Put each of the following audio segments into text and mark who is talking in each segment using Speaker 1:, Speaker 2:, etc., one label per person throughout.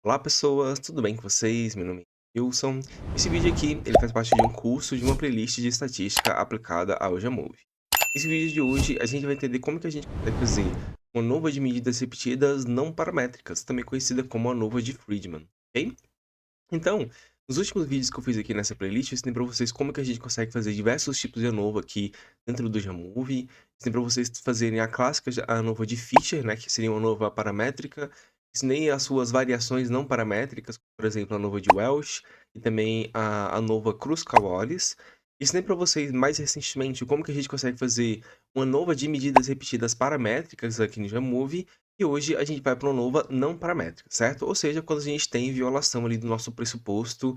Speaker 1: Olá pessoas, tudo bem com vocês? Meu nome é Wilson. Esse vídeo aqui, ele faz parte de um curso de uma playlist de estatística aplicada ao Jamove. Nesse vídeo de hoje, a gente vai entender como que a gente consegue fazer uma nova de medidas repetidas não paramétricas, também conhecida como a nova de Friedman, ok? Então, nos últimos vídeos que eu fiz aqui nessa playlist, eu ensinei para vocês como que a gente consegue fazer diversos tipos de ANOVA aqui dentro do Jamove. Ensinei para vocês fazerem a clássica ANOVA de Fisher, né, que seria uma ANOVA paramétrica. Ensinei as suas variações não paramétricas, por exemplo, a ANOVA de Welsh e também a ANOVA Kruskal-Wallis. Ensinei para vocês mais recentemente como que a gente consegue fazer uma ANOVA de medidas repetidas paramétricas aqui no Jamove. E hoje a gente vai para uma nova não paramétrica, certo? Ou seja, quando a gente tem violação ali do nosso pressuposto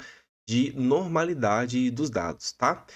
Speaker 1: de normalidade dos dados, tá?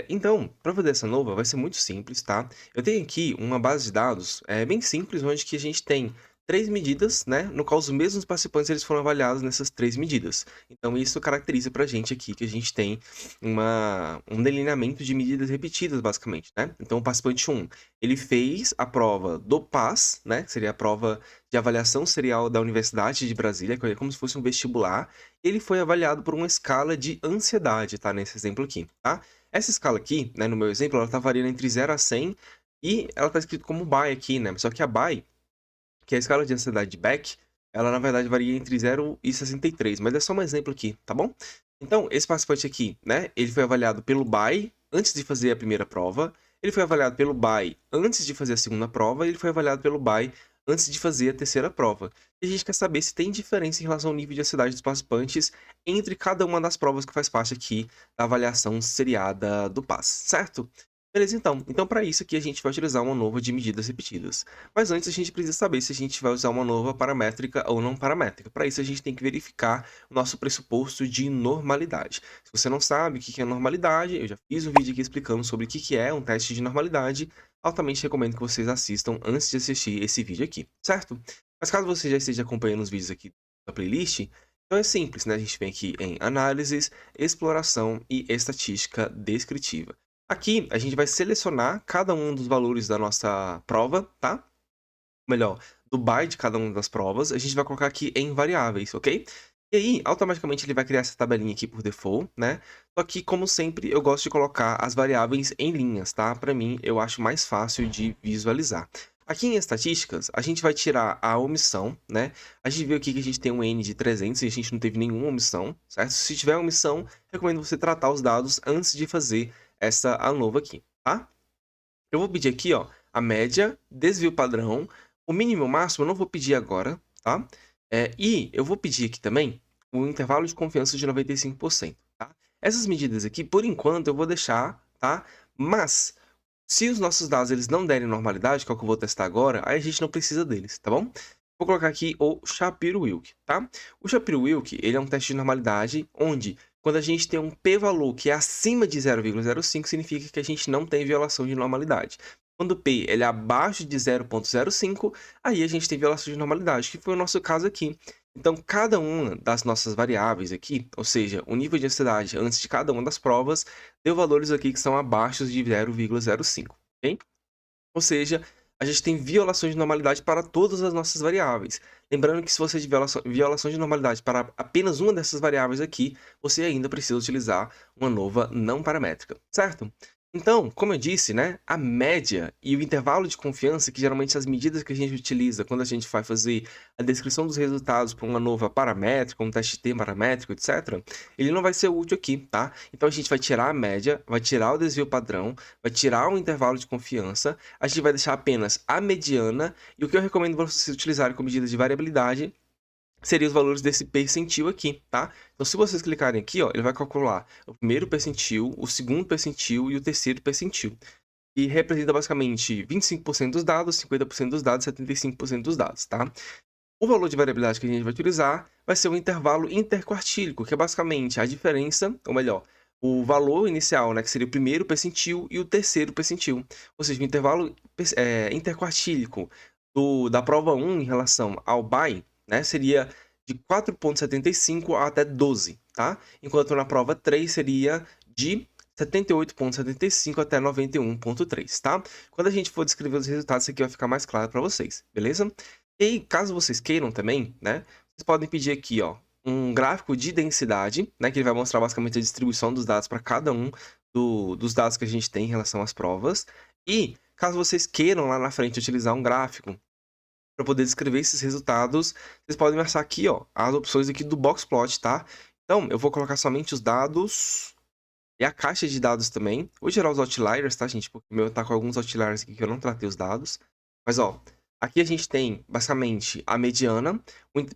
Speaker 1: Então, para fazer essa nova vai ser muito simples, tá? Eu tenho aqui uma base de dados bem simples, onde que a gente tem três medidas, né? No qual os mesmos participantes eles foram avaliados nessas três medidas. Então, isso caracteriza para a gente aqui que a gente tem um delineamento de medidas repetidas, basicamente, né? Então, o participante 1 ele fez a prova do PAS, né, que seria a prova de avaliação serial da Universidade de Brasília, que é como se fosse um vestibular. Ele foi avaliado por uma escala de ansiedade, tá, nesse exemplo aqui, tá? Essa escala aqui, né, no meu exemplo, ela tá variando entre 0 a 100 e ela tá escrito como BAI aqui, né? Só que a BAI, que é a escala de ansiedade de Beck, ela na verdade varia entre 0 e 63, mas é só um exemplo aqui, tá bom? Então, esse participante aqui, né, ele foi avaliado pelo BAI antes de fazer a primeira prova, ele foi avaliado pelo BAI antes de fazer a segunda prova, e ele foi avaliado pelo BAI antes de fazer a terceira prova. E a gente quer saber se tem diferença em relação ao nível de ansiedade dos participantes entre cada uma das provas que faz parte aqui da avaliação seriada do PAS, certo? Beleza, então. Então, para isso aqui, a gente vai utilizar uma nova de medidas repetidas. Mas antes, a gente precisa saber se a gente vai usar uma nova paramétrica ou não paramétrica. Para isso, a gente tem que verificar o nosso pressuposto de normalidade. Se você não sabe o que é normalidade, eu já fiz um vídeo aqui explicando sobre o que é um teste de normalidade. Altamente recomendo que vocês assistam antes de assistir esse vídeo aqui, certo? Mas caso você já esteja acompanhando os vídeos aqui da playlist, então é simples, né? A gente vem aqui em análises, exploração e estatística descritiva. Aqui, a gente vai selecionar cada um dos valores da nossa prova, tá? Melhor, do by de cada uma das provas, a gente vai colocar aqui em variáveis, ok? E aí, automaticamente ele vai criar essa tabelinha aqui por default, né? Só que, como sempre, eu gosto de colocar as variáveis em linhas, tá? Para mim, eu acho mais fácil de visualizar. Aqui em estatísticas, a gente vai tirar a omissão, né? A gente viu aqui que a gente tem um N de 300 e a gente não teve nenhuma omissão, certo? Se tiver omissão, recomendo você tratar os dados antes de fazer essa ANOVA aqui, tá? Eu vou pedir aqui, ó, a média, desvio padrão, o mínimo e o máximo eu não vou pedir agora, tá? E eu vou pedir aqui também o intervalo de confiança de 95%, tá? Essas medidas aqui, por enquanto, eu vou deixar, tá? Mas, se os nossos dados eles não derem normalidade, que é o que eu vou testar agora, aí a gente não precisa deles, tá bom? Vou colocar aqui o Shapiro-Wilk, tá? O Shapiro-Wilk, ele é um teste de normalidade onde, quando a gente tem um p-valor que é acima de 0,05, significa que a gente não tem violação de normalidade. Quando o p ele é abaixo de 0,05, aí a gente tem violação de normalidade, que foi o nosso caso aqui. Então, cada uma das nossas variáveis aqui, ou seja, o nível de ansiedade antes de cada uma das provas, deu valores aqui que são abaixo de 0,05, ok? Ou seja, a gente tem violações de normalidade para todas as nossas variáveis. Lembrando que se você tiver violação de normalidade para apenas uma dessas variáveis aqui, você ainda precisa utilizar uma nova não paramétrica, certo? Então, como eu disse, né, a média e o intervalo de confiança, que geralmente são as medidas que a gente utiliza quando a gente vai fazer a descrição dos resultados para uma nova paramétrica, um teste T paramétrico, etc., ele não vai ser útil aqui, tá? Então a gente vai tirar a média, vai tirar o desvio padrão, vai tirar o intervalo de confiança, a gente vai deixar apenas a mediana, e o que eu recomendo vocês utilizarem como medida de variabilidade seriam os valores desse percentil aqui, tá? Então, se vocês clicarem aqui, ó, ele vai calcular o primeiro percentil, o segundo percentil e o terceiro percentil. E representa basicamente 25% dos dados, 50% dos dados, 75% dos dados, tá? O valor de variabilidade que a gente vai utilizar vai ser o intervalo interquartílico, que é basicamente a diferença, ou melhor, o valor inicial, né, que seria o primeiro percentil e o terceiro percentil. Ou seja, o intervalo interquartílico da prova 1 em relação ao BAI, né, seria de 4,75 até 12, tá? Enquanto na prova 3 seria de 78,75 até 91,3, tá? Quando a gente for descrever os resultados, isso aqui vai ficar mais claro para vocês, beleza? E aí, caso vocês queiram também, né, Vocês podem pedir aqui, ó, um gráfico de densidade, né, que ele vai mostrar basicamente a distribuição dos dados para cada um dos dados que a gente tem em relação às provas. E, caso vocês queiram lá na frente utilizar um gráfico para poder descrever esses resultados, vocês podem achar aqui, ó, as opções aqui do Boxplot, tá? Então, eu vou colocar somente os dados e a caixa de dados também. Vou gerar os outliers, tá, gente? Porque o meu tá com alguns outliers aqui que eu não tratei os dados. Mas, ó, aqui a gente tem, basicamente, a mediana,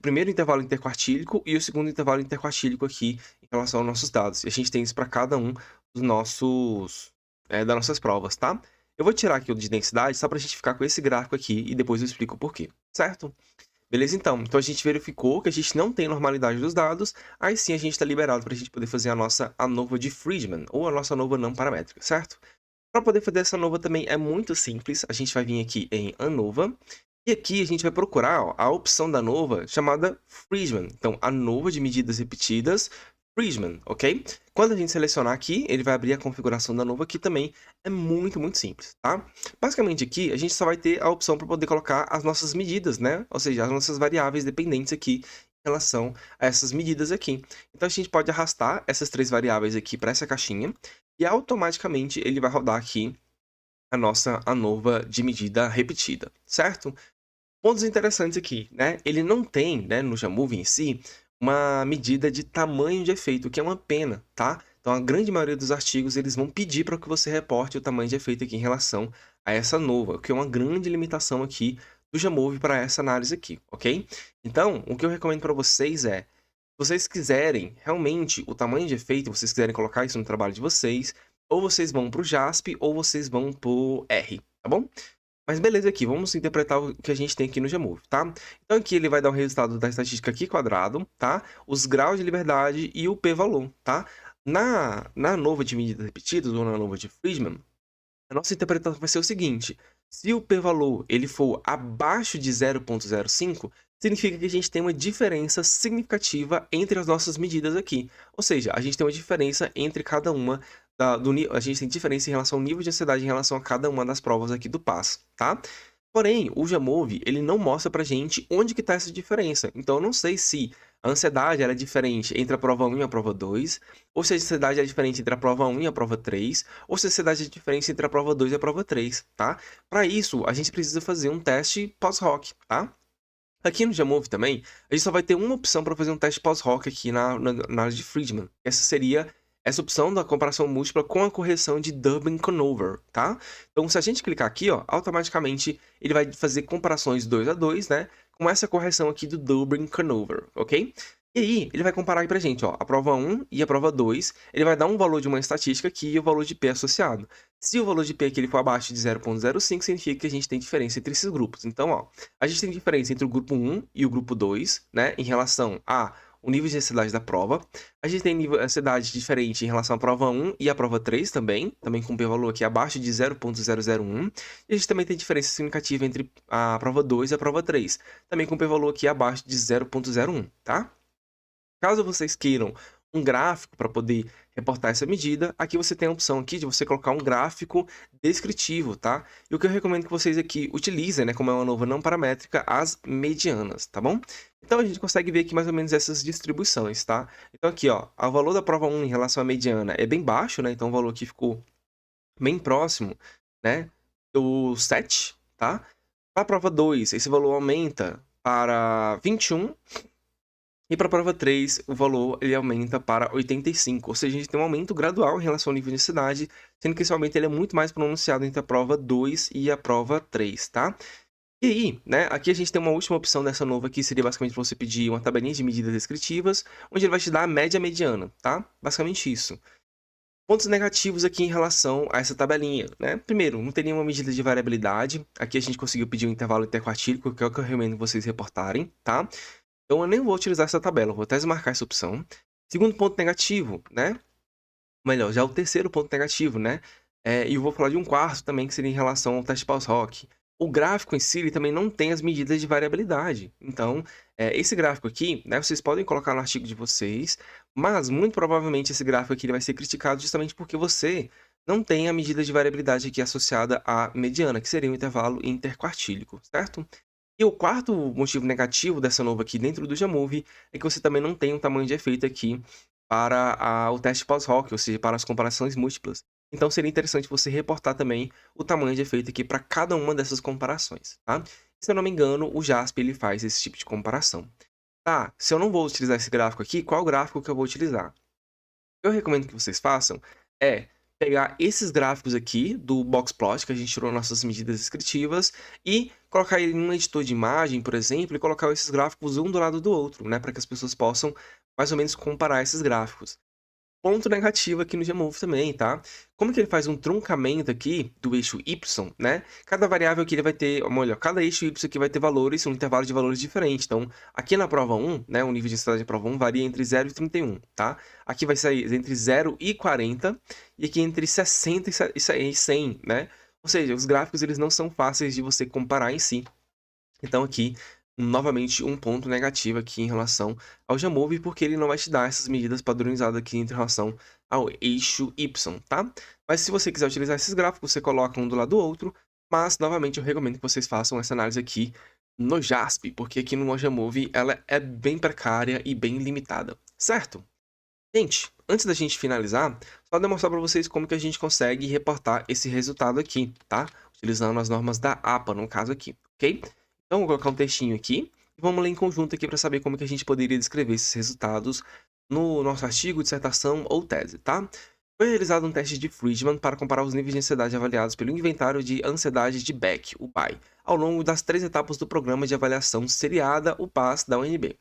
Speaker 1: primeiro intervalo interquartílico e o segundo intervalo interquartílico aqui em relação aos nossos dados. E a gente tem isso para cada um dos nossos, das nossas provas, tá? Eu vou tirar aqui o de densidade só para a gente ficar com esse gráfico aqui e depois eu explico o porquê, certo? Beleza, então. Então a gente verificou que a gente não tem normalidade dos dados, aí sim a gente está liberado para a gente poder fazer a nossa ANOVA de Friedman, ou a nossa ANOVA não paramétrica, certo? Para poder fazer essa ANOVA também é muito simples, a gente vai vir aqui em ANOVA, e aqui a gente vai procurar, ó, a opção da ANOVA chamada Friedman. Então, ANOVA de medidas repetidas, Friedman, ok? Quando a gente selecionar aqui, ele vai abrir a configuração da ANOVA, que também é muito simples, tá? Basicamente aqui, a gente só vai ter a opção para poder colocar as nossas medidas, né? Ou seja, as nossas variáveis dependentes aqui em relação a essas medidas aqui. Então, a gente pode arrastar essas três variáveis aqui para essa caixinha e automaticamente ele vai rodar aqui a nossa ANOVA de medida repetida, certo? Pontos interessantes aqui, né? Ele não tem, né, no Jamove em si, uma medida de tamanho de efeito, o que é uma pena, tá? Então, a grande maioria dos artigos, eles vão pedir para que você reporte o tamanho de efeito aqui em relação a essa nova, o que é uma grande limitação aqui do Jamove para essa análise aqui, ok? Então, o que eu recomendo para vocês é, se vocês quiserem realmente o tamanho de efeito, vocês quiserem colocar isso no trabalho de vocês, ou vocês vão para o JASP, ou vocês vão para o R, tá bom? Mas beleza aqui, vamos interpretar o que a gente tem aqui no Jamove, tá? Então aqui ele vai dar o resultado da estatística aqui quadrado, tá? Os graus de liberdade e o p-valor, tá? Na ANOVA de medidas repetidas, ou na ANOVA de Friedman, a nossa interpretação vai ser o seguinte: se o p-valor ele for abaixo de 0,05, significa que a gente tem uma diferença significativa entre as nossas medidas aqui. Ou seja, a gente tem uma diferença entre cada uma a gente tem diferença em relação ao nível de ansiedade em relação a cada uma das provas aqui do PAS, tá? Porém, o Jamove, ele não mostra pra gente onde que tá essa diferença. Então, eu não sei se a ansiedade ela é diferente entre a prova 1 e a prova 2, ou se a ansiedade é diferente entre a prova 1 e a prova 3, ou se a ansiedade é diferente entre a prova 2 e a prova 3, tá? Para isso, a gente precisa fazer um teste pós-hoc, tá? Aqui no Jamove também, a gente só vai ter uma opção para fazer um teste pós-hoc aqui na área de Friedman. Essa seria essa opção da comparação múltipla com a correção de Durbin-Conover, tá? Então, se a gente clicar aqui, ó, automaticamente ele vai fazer comparações 2 a 2, né? Com essa correção aqui do Durbin-Conover, ok? E aí, ele vai comparar aí pra gente, ó, a prova 1 e a prova 2, ele vai dar um valor de uma estatística aqui e o valor de P associado. Se o valor de P aqui ele for abaixo de 0,05, significa que a gente tem diferença entre esses grupos. Então, ó, a gente tem diferença entre o grupo 1 e o grupo 2, né, em relação a o nível de ansiedade da prova. A gente tem nível de ansiedade diferente em relação à prova 1 e à prova 3 também com p-valor aqui abaixo de 0,001. E a gente também tem diferença significativa entre a prova 2 e a prova 3, também com p-valor aqui abaixo de 0,01, tá? Caso vocês queiram um gráfico para poder reportar essa medida, aqui você tem a opção aqui de você colocar um gráfico descritivo, tá? E o que eu recomendo que vocês aqui utilizem, né, como é uma ANOVA não paramétrica, as medianas, tá bom? Então a gente consegue ver aqui mais ou menos essas distribuições, tá? Então aqui, ó, o valor da prova 1 em relação à mediana é bem baixo, né? Então o valor aqui ficou bem próximo, né, do 7, tá? Para a prova 2, esse valor aumenta para 21. E para a prova 3, o valor ele aumenta para 85, ou seja, a gente tem um aumento gradual em relação ao nível de cidade, sendo que esse aumento ele é muito mais pronunciado entre a prova 2 e a prova 3, tá? E aí, né, aqui a gente tem uma última opção dessa nova que seria basicamente você pedir uma tabelinha de medidas descritivas, onde ele vai te dar a média mediana, tá? Basicamente isso. Pontos negativos aqui em relação a essa tabelinha, né? Primeiro, não tem nenhuma medida de variabilidade. Aqui a gente conseguiu pedir um intervalo interquartílico, que é o que eu recomendo vocês reportarem, tá? Então eu nem vou utilizar essa tabela, eu vou até desmarcar essa opção. Segundo ponto negativo, né? Melhor, já é o terceiro ponto negativo, né? E eu vou falar de um quarto também, que seria em relação ao teste pós-hoc. O gráfico em si, ele também não tem as medidas de variabilidade. Então, esse gráfico aqui, né, vocês podem colocar no artigo de vocês, mas muito provavelmente esse gráfico aqui ele vai ser criticado justamente porque você não tem a medida de variabilidade aqui associada à mediana, que seria o intervalo interquartílico, certo? E o quarto motivo negativo dessa nova aqui dentro do Jamove é que você também não tem um tamanho de efeito aqui para o teste pós-hoc, ou seja, para as comparações múltiplas. Então seria interessante você reportar também o tamanho de efeito aqui para cada uma dessas comparações, tá? Se eu não me engano, o JASP ele faz esse tipo de comparação. Tá, se eu não vou utilizar esse gráfico aqui, qual gráfico que eu vou utilizar? Eu recomendo que vocês façam é pegar esses gráficos aqui do Boxplot, que a gente tirou nossas medidas descritivas, e colocar ele em um editor de imagem, por exemplo, e colocar esses gráficos um do lado do outro, né, para que as pessoas possam mais ou menos comparar esses gráficos. Ponto negativo aqui no Gmove também, tá? Como que ele faz um truncamento aqui do eixo Y, né? Cada variável aqui ele vai ter, ou melhor, cada eixo Y aqui vai ter valores, um intervalo de valores diferente. Então, aqui na prova 1, né, o nível de ansiedade da prova 1 varia entre 0 e 31, tá? Aqui vai sair entre 0 e 40 e aqui entre 60 e 100, né? Ou seja, os gráficos eles não são fáceis de você comparar em si. Então aqui, novamente, um ponto negativo aqui em relação ao Jamove, porque ele não vai te dar essas medidas padronizadas aqui em relação ao eixo Y, tá? Mas se você quiser utilizar esses gráficos, você coloca um do lado do outro, mas, novamente, eu recomendo que vocês façam essa análise aqui no JASP, porque aqui no Jamove ela é bem precária e bem limitada, certo? Gente, antes da gente finalizar, só demonstrar para vocês como que a gente consegue reportar esse resultado aqui, tá? Utilizando as normas da APA, no caso aqui, ok? Então, vou colocar um textinho aqui e vamos ler em conjunto aqui para saber como que a gente poderia descrever esses resultados no nosso artigo, dissertação ou tese, tá? Foi realizado um teste de Friedman para comparar os níveis de ansiedade avaliados pelo Inventário de Ansiedade de Beck, o BAI, ao longo das 3 etapas do Programa de Avaliação Seriada, o PAS, da UNB.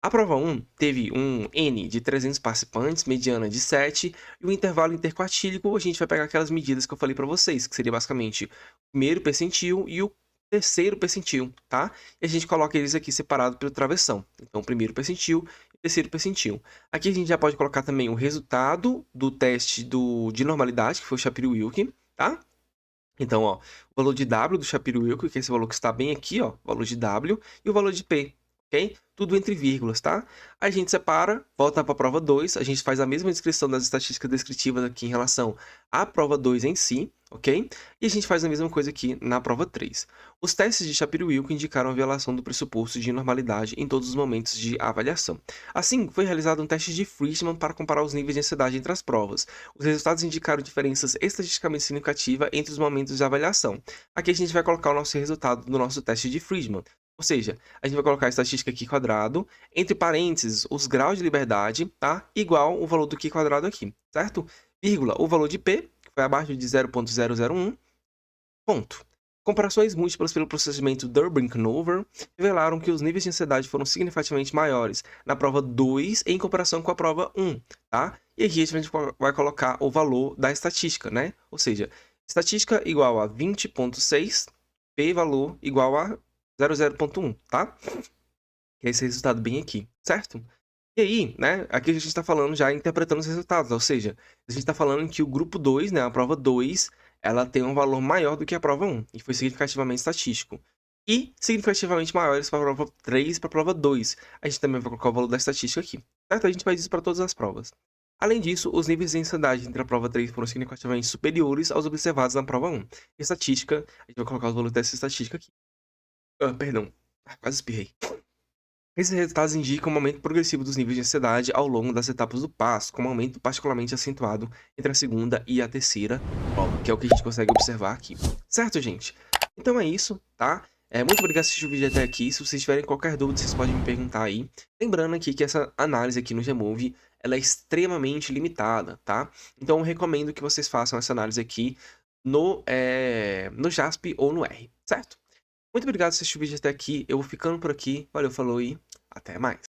Speaker 1: A prova 1 teve um N de 300 participantes, mediana de 7, e o intervalo interquartílico, a gente vai pegar aquelas medidas que eu falei para vocês, que seria basicamente o primeiro percentil e o terceiro percentil, tá? E a gente coloca eles aqui separados pelo travessão. Então, primeiro percentil e terceiro percentil. Aqui a gente já pode colocar também o resultado do teste de normalidade, que foi o Shapiro-Wilk, tá? Então, ó, o valor de W do Shapiro-Wilk, que é esse valor que está bem aqui, ó, valor de W, e o valor de P, ok? Tudo entre vírgulas, tá? Aí a gente separa, volta para a prova 2, a gente faz a mesma descrição das estatísticas descritivas aqui em relação à prova 2 em si, ok? E a gente faz a mesma coisa aqui na prova 3. Os testes de Shapiro-Wilk indicaram a violação do pressuposto de normalidade em todos os momentos de avaliação. Assim, foi realizado um teste de Friedman para comparar os níveis de ansiedade entre as provas. Os resultados indicaram diferenças estatisticamente significativas entre os momentos de avaliação. Aqui a gente vai colocar o nosso resultado do nosso teste de Friedman. Ou seja, a gente vai colocar a estatística aqui quadrado, entre parênteses, os graus de liberdade, tá? Igual o valor do Q quadrado aqui, certo? Vírgula, o valor de P, que foi abaixo de 0,001, ponto. Comparações múltiplas pelo procedimento Durbin-Knover revelaram que os níveis de ansiedade foram significativamente maiores na prova 2 em comparação com a prova 1, tá? E aqui a gente vai colocar o valor da estatística, né? Ou seja, estatística igual a 20,6, P valor igual a 00,1, tá? Que é esse resultado bem aqui, certo? E aí, né, aqui a gente está falando já interpretando os resultados, ou seja, a gente está falando que o grupo 2, né, a prova 2, ela tem um valor maior do que a prova 1, e foi significativamente estatístico. E significativamente maiores para a prova 3 e para a prova 2. A gente também vai colocar o valor da estatística aqui, certo? A gente faz isso para todas as provas. Além disso, os níveis de ansiedade entre a prova 3 foram significativamente superiores aos observados na prova 1. Estatística, a gente vai colocar os valores dessa estatística aqui. Perdão, quase espirrei. Esses resultados indicam um aumento progressivo dos níveis de ansiedade ao longo das etapas do PAS, com um aumento particularmente acentuado entre a segunda e a terceira prova, que é o que a gente consegue observar aqui. Certo, gente? Então é isso, tá? Muito obrigado por assistir o vídeo até aqui. Se vocês tiverem qualquer dúvida, vocês podem me perguntar aí. Lembrando aqui que essa análise aqui no Gmove, ela é extremamente limitada, tá? Então eu recomendo que vocês façam essa análise aqui no JASP ou no R, certo? Muito obrigado por assistir o vídeo até aqui. Eu vou ficando por aqui. Valeu, falou e até mais.